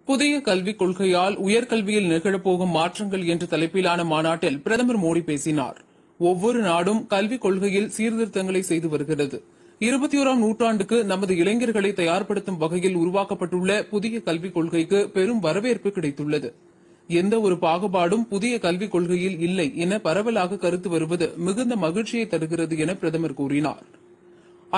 புதிய கல்விக் கொள்கையால் உயர்கல்வியில் நிகழப்போகும் மாற்றங்கள் என்ற தலைப்பிலான மாநாட்டில் பிரதமர் மோடி பேசினார். ஒவ்வொரு நாடும் கல்விக் கொள்கையில் சீர்திருத்தங்களை செய்து வருகிறது. 21ஆம் நூற்றாண்டுக்கு நமது இளைஞர்களை தயார்படுத்தும் வகையில் உருவாக்கப்பட்டுள்ள புதிய கல்விக் கொள்கைக்கு பெரும் வரவேற்பு கிடைத்துள்ளது. எந்த ஒரு பாகுபாடும் புதிய கல்விக் கொள்கையில் இல்லை என பரவலாக கருத்து வருவது மிகுந்த மகிழ்ச்சியை தருகிறது என பிரதமர் கூறினார்.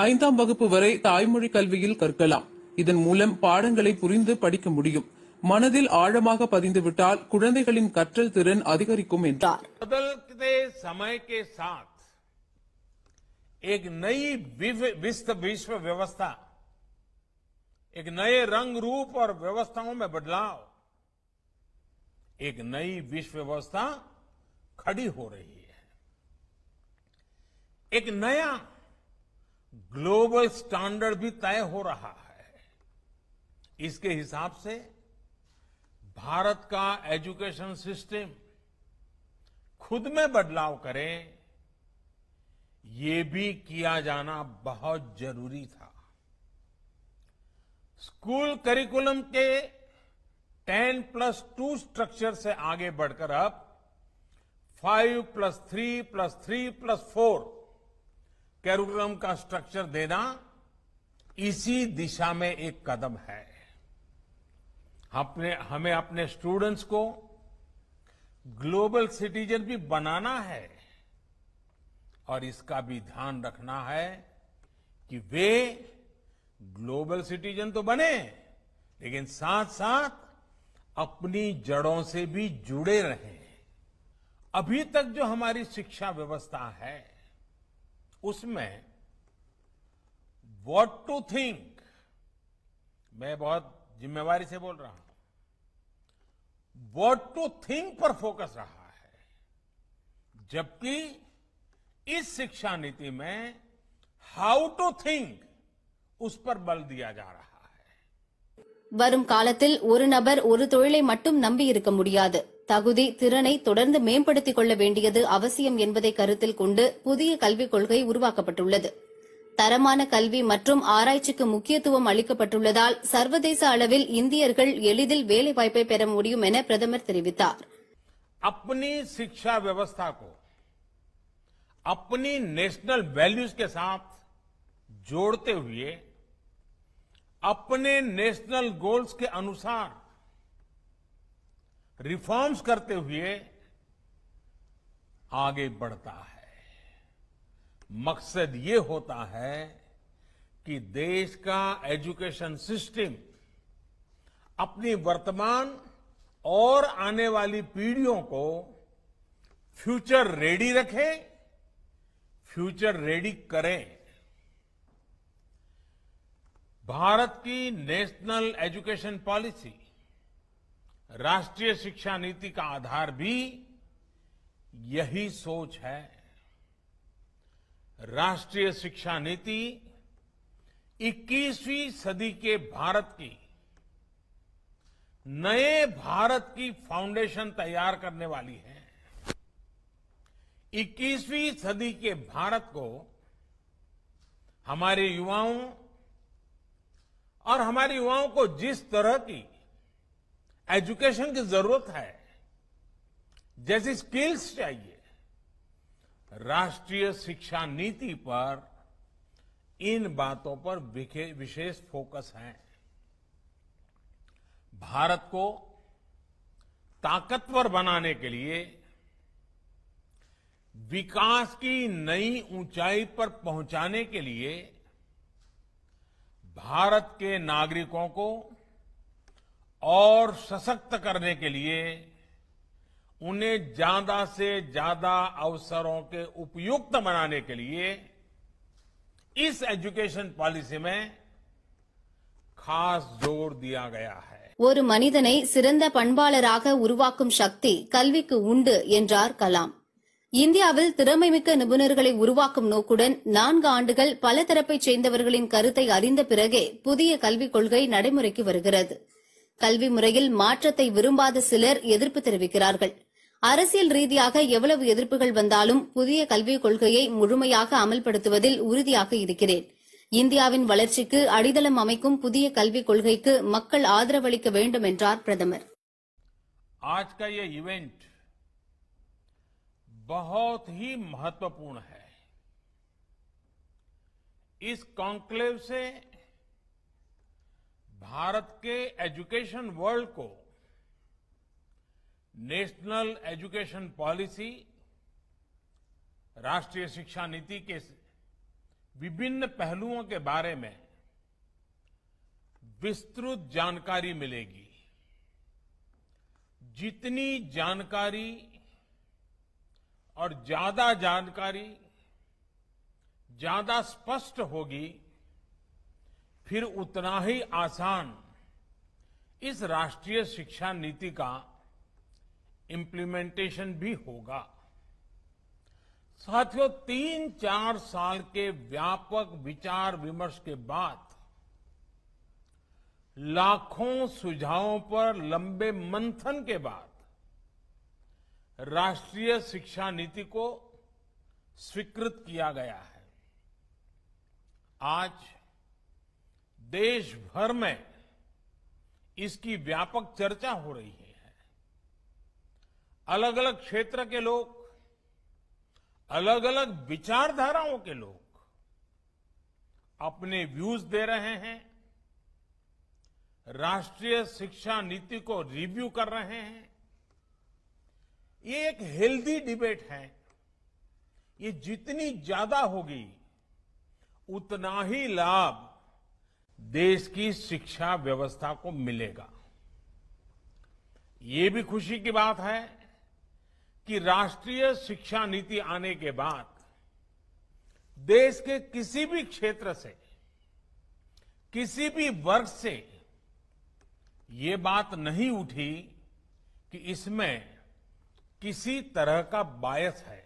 5ஆம் வகுப்பு வரை தாய்மொழி கல்வியில் கற்கலாம். இதன் மூலம் பாடங்களை புரிந்து படிக்க முடியும். மனதில் ஆழமாக பதிந்துவிட்டால் குழந்தைகளின் கற்றல் திறன் அதிகரிக்கும் என்றார். बदलते समय के साथ एक नई विश्व व्यवस्था, एक नए रंग रूप और व्यवस्थाओं में बदलाव, एक नई विश्व व्यवस्था खड़ी हो रही है. एक नया ग्लोबल स्टैंडर्ड भी तय हो रहा है. इसके हिसाब से भारत का एजुकेशन सिस्टम खुद में बदलाव करे, ये भी किया जाना बहुत जरूरी था. स्कूल करिकुलम के 10+2 स्ट्रक्चर से आगे बढ़कर अब 5+3+3+4 करिकुलम का स्ट्रक्चर देना इसी दिशा में एक कदम है. हमें अपने स्टूडेंट्स को ग्लोबल सिटीजन भी बनाना है और इसका भी ध्यान रखना है कि वे ग्लोबल सिटीजन तो बने, लेकिन साथ साथ अपनी जड़ों से भी जुड़े रहें. अभी तक जो हमारी शिक्षा व्यवस्था है उसमें व्हाट टू थिंक, मैं बहुत जिम्मेवारी से बोल रहा हूं, व्हाट टू थिंक पर फोकस रहा है, जबकि इस शिक्षा नीति में हाउ टू थिंक उस पर बल दिया जा रहा है. வரும் காலத்தில் ஒரு நபர் ஒரு தொழிலை மட்டும் நம்பி இருக்க முடியாது. தகுதி திறனை தொடர்ந்து மேம்படுத்திக் கொள்ள வேண்டியது அவசியம் என்பதை கருத்தில் கொண்டு புதிய கல்விக் கொள்கை உருவாக்கப்பட்டுள்ளது. தரமான கல்வி மற்றும் ஆராய்ச்சிக்கு முக்கியத்துவம் அளிக்கப்பட்டுள்ளதால் சர்வதேச அளவில் இந்தியர்கள் எளிதில் வேலைவாய்ப்பை பெற முடியும் என பிரதமர் தெரிவித்தார். अपनी शिक्षा व्यवस्था को अपनी नेशनल वैल्यूज के साथ जोड़ते हुए अपने नेशनल गोल्स के अनुसार रिफॉर्म्स करते हुए आगे बढ़ता है. मकसद ये होता है कि देश का एजुकेशन सिस्टम अपनी वर्तमान और आने वाली पीढ़ियों को फ्यूचर रेडी रखे, फ्यूचर रेडी करे. भारत की नेशनल एजुकेशन पॉलिसी, राष्ट्रीय शिक्षा नीति का आधार भी यही सोच है. राष्ट्रीय शिक्षा नीति 21वीं सदी के भारत की नए भारत की फाउंडेशन तैयार करने वाली है. 21वीं सदी के भारत को हमारे युवाओं और हमारे युवाओं को जिस तरह की एजुकेशन की जरूरत है, जैसी स्किल्स चाहिए, राष्ट्रीय शिक्षा नीति पर इन बातों पर विशेष फोकस है. भारत को ताकतवर बनाने के लिए, विकास की नई ऊंचाई पर पहुंचाने के लिए भारत के नागरिकों को और सशक्त करने के लिए उन्हें ज्यादा से ज्यादा अवसरों के उपयुक्त बनाने के लिए इस एजुकेशन पॉलिसी में खास जोर दिया गया है. ஒரு மனிதனை சிறந்த பண்பாளராக உருவாக்கும் சக்தி கல்விக்கு உண்டு என்றார் கலாம். இந்தியாவில் திறமைமிக்க நிபுணர்களை உருவாக்கும் நோக்குடன் 4 ஆண்டுகள் பல தரப்பைச் சேர்ந்தவர்களின் கருத்தை அறிந்த பிறகே புதிய கல்விக் கொள்கை நடைமுறைக்கு வருகிறது. கல்வி முறையில் மாற்றத்தை விரும்பாத சிலர் எதிர்ப்பு தெரிவிக்கிறார்கள். அரசியல் ரீதியாக எவ்வளவு எதிர்ப்புகள் வந்தாலும் புதிய கல்விக் கொள்கையை முழுமையாக அமல்படுத்துவதில் உறுதியாக இருக்கிறேன். இந்தியாவின் வளர்ச்சிக்கு அடித்தளம் அமைக்கும் புதிய கல்விக் கொள்கைக்கு மக்கள் ஆதரவளிக்க வேண்டும் என்றார் பிரதமர். आज का ये इवेंट बहुत ही महत्वपूर्ण है. इस कॉन्क्लेव से भारत के एजुकेशन वर्ल्ड को नेशनल एजुकेशन पॉलिसी, राष्ट्रीय शिक्षा नीति के विभिन्न पहलुओं के बारे में विस्तृत जानकारी मिलेगी. जितनी जानकारी और ज्यादा जानकारी ज्यादा स्पष्ट होगी, फिर उतना ही आसान इस राष्ट्रीय शिक्षा नीति का इम्प्लीमेंटेशन भी होगा. साथियों, 3-4 साल के व्यापक विचार विमर्श के बाद लाखों सुझावों पर लंबे मंथन के बाद राष्ट्रीय शिक्षा नीति को स्वीकृत किया गया है. आज देश भर में इसकी व्यापक चर्चा हो रही है. अलग अलग क्षेत्र के लोग, अलग अलग विचारधाराओं के लोग अपने व्यूज दे रहे हैं, राष्ट्रीय शिक्षा नीति को रिव्यू कर रहे हैं. ये एक हेल्दी डिबेट है. ये जितनी ज्यादा होगी उतना ही लाभ देश की शिक्षा व्यवस्था को मिलेगा. ये भी खुशी की बात है कि राष्ट्रीय शिक्षा नीति आने के बाद देश के किसी भी क्षेत्र से, किसी भी वर्ग से ये बात नहीं उठी कि इसमें किसी तरह का बायस है.